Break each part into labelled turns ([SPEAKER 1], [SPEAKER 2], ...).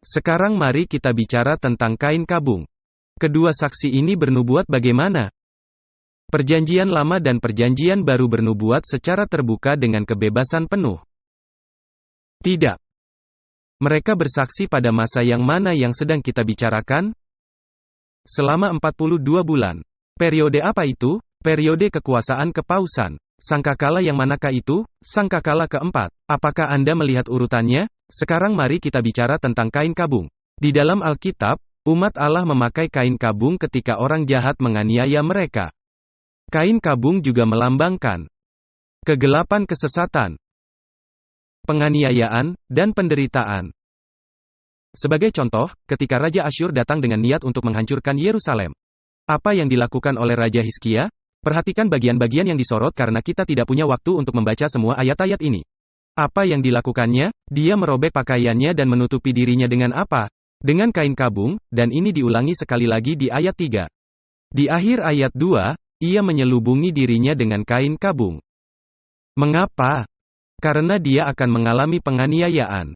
[SPEAKER 1] Sekarang mari kita bicara tentang kain kabung. Kedua saksi ini bernubuat bagaimana? Perjanjian Lama dan Perjanjian Baru bernubuat secara terbuka dengan kebebasan penuh. Tidak. Mereka bersaksi pada masa yang mana yang sedang kita bicarakan? Selama 42 bulan. Periode apa itu? Periode kekuasaan kepausan. Sangkakala yang manakah itu? Sangkakala keempat. Apakah Anda melihat urutannya? Sekarang mari kita bicara tentang kain kabung. Di dalam Alkitab, umat Allah memakai kain kabung ketika orang jahat menganiaya mereka. Kain kabung juga melambangkan kegelapan, kesesatan, penganiayaan, dan penderitaan. Sebagai contoh, ketika Raja Asyur datang dengan niat untuk menghancurkan Yerusalem. Apa yang dilakukan oleh Raja Hizkia? Perhatikan bagian-bagian yang disorot karena kita tidak punya waktu untuk membaca semua ayat-ayat ini. Apa yang dilakukannya? Dia merobek pakaiannya dan menutupi dirinya dengan apa? Dengan kain kabung, dan ini diulangi sekali lagi di ayat 3. Di akhir ayat 2, ia menyelubungi dirinya dengan kain kabung. Mengapa? Karena dia akan mengalami penganiayaan.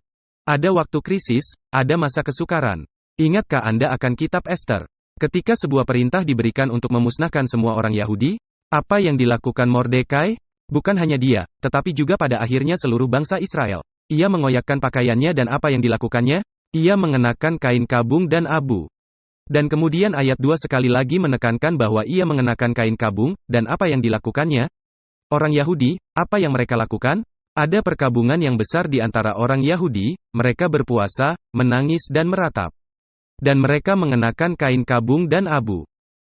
[SPEAKER 1] Ada waktu krisis, ada masa kesukaran. Ingatkah Anda akan kitab Ester? Ketika sebuah perintah diberikan untuk memusnahkan semua orang Yahudi, apa yang dilakukan Mordekai? Bukan hanya dia, tetapi juga pada akhirnya seluruh bangsa Israel. Ia mengoyakkan pakaiannya dan apa yang dilakukannya? Ia mengenakan kain kabung dan abu. Dan kemudian ayat 2 sekali lagi menekankan bahwa ia mengenakan kain kabung, dan apa yang dilakukannya? Orang Yahudi, apa yang mereka lakukan? Ada perkabungan yang besar di antara orang Yahudi, mereka berpuasa, menangis dan meratap. Dan mereka mengenakan kain kabung dan abu.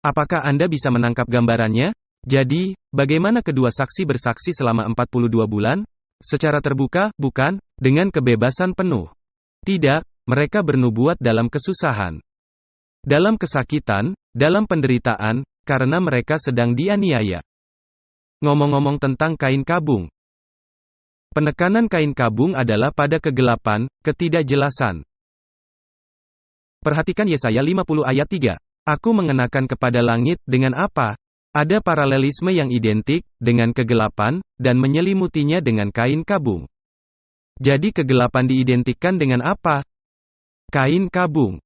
[SPEAKER 1] Apakah Anda bisa menangkap gambarannya? Jadi, bagaimana kedua saksi bersaksi selama 42 bulan? Secara terbuka, bukan? Dengan kebebasan penuh. Tidak, mereka bernubuat dalam kesusahan. Dalam kesakitan, dalam penderitaan, karena mereka sedang dianiaya. Ngomong-ngomong tentang kain kabung. Penekanan kain kabung adalah pada kegelapan, ketidakjelasan. Perhatikan Yesaya 50 ayat 3. Aku mengenakan kepada langit, dengan apa? Ada paralelisme yang identik, dengan kegelapan, dan menyelimutinya dengan kain kabung. Jadi kegelapan diidentikan dengan apa? Kain kabung.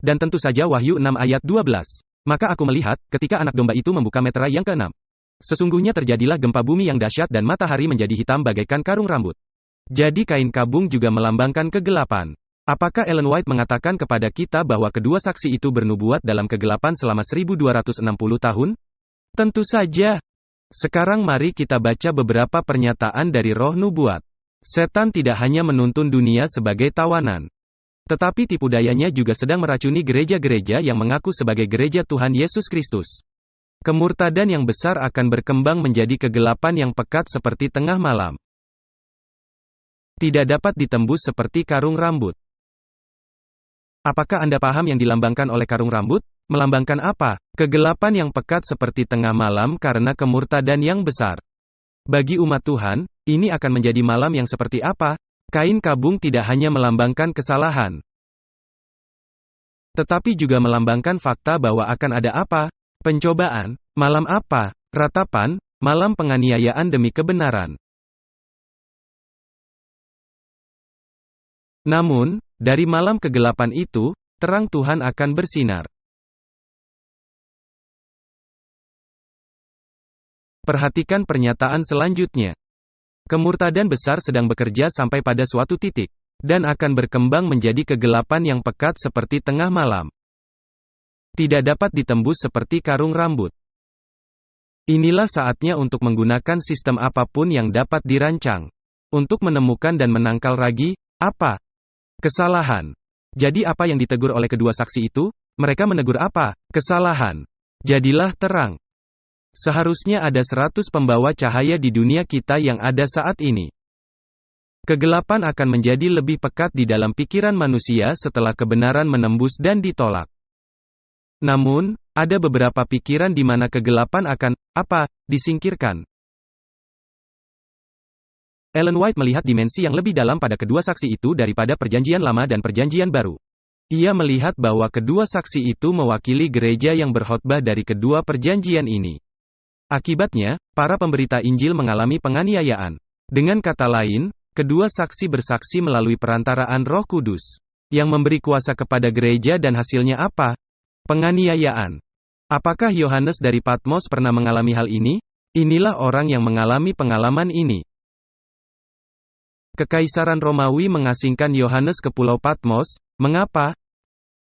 [SPEAKER 1] Dan tentu saja Wahyu 6 ayat 12. Maka aku melihat, ketika anak domba itu membuka meterai yang ke-6. Sesungguhnya terjadilah gempa bumi yang dahsyat dan matahari menjadi hitam bagaikan karung rambut. Jadi kain kabung juga melambangkan kegelapan. Apakah Ellen White mengatakan kepada kita bahwa kedua saksi itu bernubuat dalam kegelapan selama 1260 tahun? Tentu saja. Sekarang mari kita baca beberapa pernyataan dari roh nubuat. Setan tidak hanya menuntun dunia sebagai tawanan. Tetapi tipu dayanya juga sedang meracuni gereja-gereja yang mengaku sebagai gereja Tuhan Yesus Kristus. Kemurtadan yang besar akan berkembang menjadi kegelapan yang pekat seperti tengah malam. Tidak dapat ditembus seperti karung rambut. Apakah Anda paham yang dilambangkan oleh karung rambut? Melambangkan apa? Kegelapan yang pekat seperti tengah malam karena kemurtadan yang besar. Bagi umat Tuhan, ini akan menjadi malam yang seperti apa? Kain kabung tidak hanya melambangkan kesalahan, tetapi juga melambangkan fakta bahwa akan ada apa? Pencobaan, malam apa? Ratapan, malam penganiayaan demi kebenaran. Namun, dari malam kegelapan itu, terang Tuhan akan bersinar. Perhatikan pernyataan selanjutnya. Kemurtadan besar sedang bekerja sampai pada suatu titik, dan akan berkembang menjadi kegelapan yang pekat seperti tengah malam. Tidak dapat ditembus seperti karung rambut. Inilah saatnya untuk menggunakan sistem apapun yang dapat dirancang. Untuk menemukan dan menangkal ragi, apa? Kesalahan. Jadi apa yang ditegur oleh kedua saksi itu? Mereka menegur apa? Kesalahan. Jadilah terang. Seharusnya ada 100 pembawa cahaya di dunia kita yang ada saat ini. Kegelapan akan menjadi lebih pekat di dalam pikiran manusia setelah kebenaran menembus dan ditolak. Namun, ada beberapa pikiran di mana kegelapan akan, disingkirkan. Ellen White melihat dimensi yang lebih dalam pada kedua saksi itu daripada Perjanjian Lama dan Perjanjian Baru. Ia melihat bahwa kedua saksi itu mewakili gereja yang berkhotbah dari kedua perjanjian ini. Akibatnya, para pemberita Injil mengalami penganiayaan. Dengan kata lain, kedua saksi bersaksi melalui perantaraan Roh Kudus. Yang memberi kuasa kepada gereja dan hasilnya apa? Penganiayaan. Apakah Yohanes dari Patmos pernah mengalami hal ini? Inilah orang yang mengalami pengalaman ini. Kekaisaran Romawi mengasingkan Yohanes ke Pulau Patmos. Mengapa?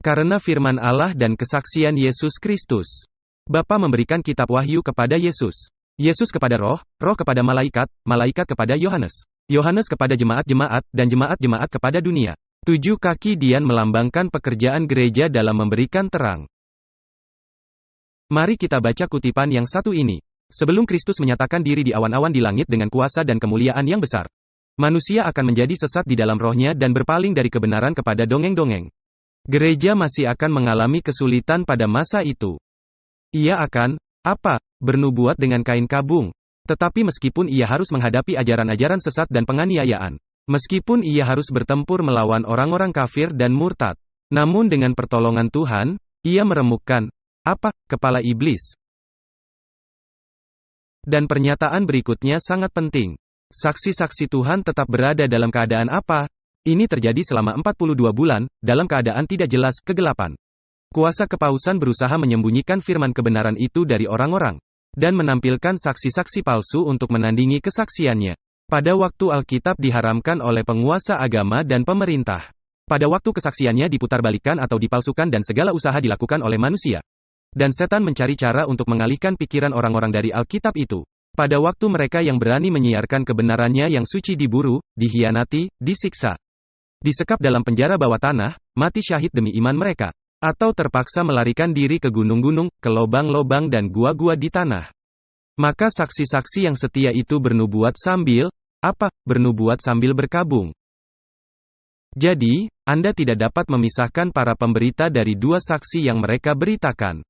[SPEAKER 1] Karena firman Allah dan kesaksian Yesus Kristus. Bapa memberikan kitab Wahyu kepada Yesus. Yesus kepada Roh, Roh kepada malaikat, malaikat kepada Yohanes. Yohanes kepada jemaat-jemaat, dan jemaat-jemaat kepada dunia. 7 kaki Dian melambangkan pekerjaan gereja dalam memberikan terang. Mari kita baca kutipan yang satu ini. Sebelum Kristus menyatakan diri di awan-awan di langit dengan kuasa dan kemuliaan yang besar, manusia akan menjadi sesat di dalam rohnya dan berpaling dari kebenaran kepada dongeng-dongeng. Gereja masih akan mengalami kesulitan pada masa itu. Ia akan, bernubuat dengan kain kabung. Tetapi meskipun ia harus menghadapi ajaran-ajaran sesat dan penganiayaan, meskipun ia harus bertempur melawan orang-orang kafir dan murtad, namun dengan pertolongan Tuhan, ia meremukkan, kepala iblis. Dan pernyataan berikutnya sangat penting. Saksi-saksi Tuhan tetap berada dalam keadaan apa? Ini terjadi selama 42 bulan, dalam keadaan tidak jelas, kegelapan. Kuasa kepausan berusaha menyembunyikan firman kebenaran itu dari orang-orang, dan menampilkan saksi-saksi palsu untuk menandingi kesaksiannya. Pada waktu Alkitab diharamkan oleh penguasa agama dan pemerintah. Pada waktu kesaksiannya diputarbalikkan atau dipalsukan dan segala usaha dilakukan oleh manusia. Dan setan mencari cara untuk mengalihkan pikiran orang-orang dari Alkitab itu. Pada waktu mereka yang berani menyiarkan kebenarannya yang suci diburu, dihianati, disiksa, disekap dalam penjara bawah tanah, mati syahid demi iman mereka, atau terpaksa melarikan diri ke gunung-gunung, ke lobang-lobang dan gua-gua di tanah. Maka saksi-saksi yang setia itu bernubuat sambil, bernubuat sambil berkabung. Jadi, Anda tidak dapat memisahkan para pemberita dari dua saksi yang mereka beritakan.